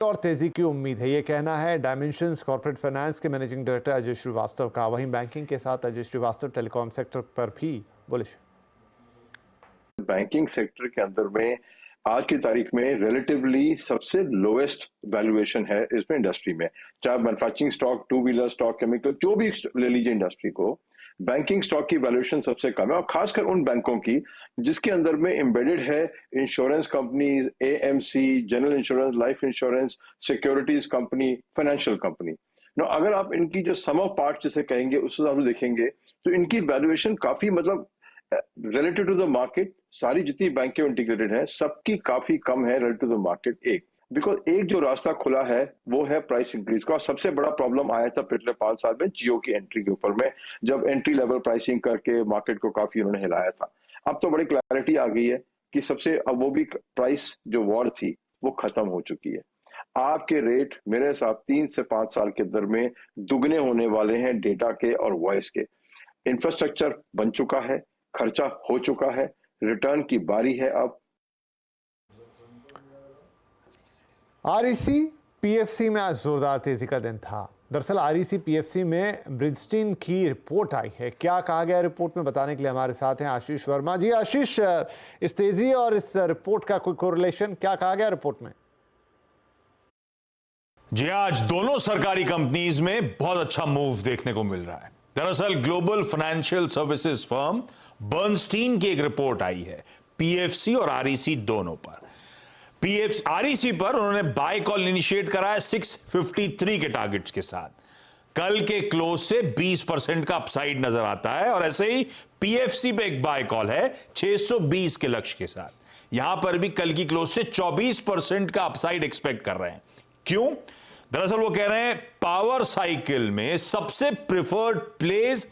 और तेजी की उम्मीद है, ये कहना है डायमेंशंस कॉर्पोरेट फाइनेंस के मैनेजिंग डायरेक्टर अजय श्रीवास्तव का। वहीं बैंकिंग के साथ अजय श्रीवास्तव टेलीकॉम सेक्टर पर भी बुलिश। बैंकिंग सेक्टर के अंदर में आज की तारीख में रिलेटिवली सबसे लोएस्ट वैल्यूएशन है इसमें इंडस्ट्री में, चाहे manufacturing stock, two wheeler stock, chemical, जो भी ले लीजिए इंडस्ट्री को, बैंकिंग स्टॉक की वैल्यूएशन सबसे कम है। और खासकर उन बैंकों की जिसके अंदर में एम्बेडेड है insurance companies, AMC, general insurance, life insurance, securities company, financial company. No, अगर आप इनकी जो सम ऑफ पार्ट जिसे कहेंगे उस हिसाब से देखेंगे तो इनकी वैल्यूएशन काफी, मतलब रिलेटिव टू द मार्केट, सारी जितनी बैंकें इंटीग्रेटेड है सबकी काफी कम है रिलेटिव टू द मार्केट। एक बिकॉज एक जो रास्ता खुला है वो है प्राइस इंक्रीज का। सबसे बड़ा प्रॉब्लम आया था पिछले 5 साल में जियो की एंट्री के ऊपर में, जब एंट्री लेवल प्राइसिंग करके मार्केट को काफी उन्होंने हिलाया था। अब तो बड़ी क्लैरिटी आ गई है कि सबसे अब वो भी प्राइस जो वॉर थी वो खत्म हो चुकी है। आपके रेट मेरे हिसाब 3 से 5 साल के अंदर में दुगने होने वाले हैं डेटा के और वॉइस के। इंफ्रास्ट्रक्चर बन चुका है, खर्चा हो चुका है, रिटर्न की बारी है अब। आरईसी पीएफसी में आज जोरदार तेजी का दिन था। दरअसल आरईसी पीएफसी में ब्रिजस्टीन की रिपोर्ट आई है। क्या कहा गया रिपोर्ट में, बताने के लिए हमारे साथ हैं आशीष वर्मा जी। आशीष, इस तेजी और इस रिपोर्ट का कोई कोरिलेशन, क्या कहा गया रिपोर्ट में? जी, आज दोनों सरकारी कंपनीज में बहुत अच्छा मूव देखने को मिल रहा है। दरअसल global financial services firm Bernstein की एक रिपोर्ट आई है पीएफसी और आरईसी दोनों पर। आरईसी पर उन्होंने बाय कॉल इनिशिएट करा है 653 के टारगेट्स के साथ। कल के क्लोज से 20% का अपसाइड नजर आता है और ऐसे ही पीएफसी पे एक बाय कॉल है 620 के लक्ष्य के साथ। यहां पर भी कल की क्लोज से 24% का अपसाइड एक्सपेक्ट कर रहे हैं। क्यों? दरअसल वो कह रहे हैं पावर साइकिल में सबसे प्रिफर्ड प्लेस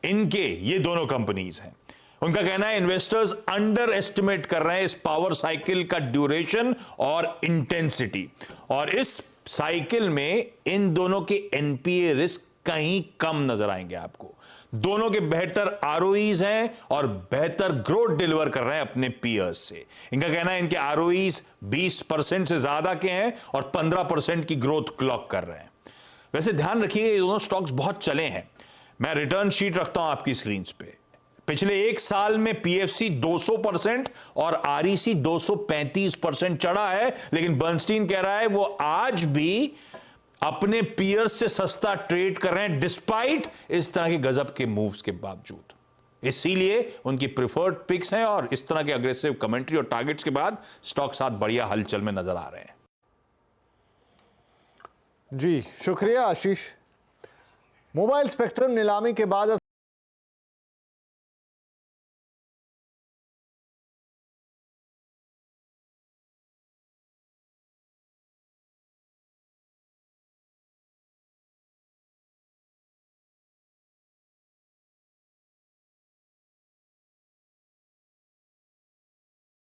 इनके ये दोनों कंपनीज हैं। उनका कहना है इन्वेस्टर्स अंडर एस्टिमेट कर रहे हैं इस पावर साइकिल का ड्यूरेशन और इंटेंसिटी, और इस साइकिल में इन दोनों के एनपीए रिस्क कहीं कम नजर आएंगे आपको। दोनों के बेहतर आरओईज हैं और बेहतर ग्रोथ डिलीवर कर रहे हैं अपने पीयर्स से। इनका कहना है इनके आरओईज 20% से ज्यादा के हैं और 15% की ग्रोथ क्लॉक कर रहे हैं। वैसे ध्यान रखिए ये दोनों स्टॉक्स बहुत चले हैं। मैं रिटर्न शीट रखता हूं आपकी स्क्रीन पे। पिछले एक साल में पीएफसी 200% और आरईसी 235% चढ़ा है, लेकिन बर्नस्टीन कह रहा है वो आज भी अपने पीयर्स से सस्ता ट्रेड कर रहे हैं डिस्पाइट इस तरह के गजब के मूव्स के बावजूद। इसीलिए उनकी प्रिफर्ड पिक्स हैं और इस तरह के अग्रेसिव कमेंट्री और टारगेट्स के बाद स्टॉक साथ बढ़िया हलचल में नजर आ रहे हैं। जी शुक्रिया आशीष। मोबाइल स्पेक्ट्रम नीलामी के बाद अब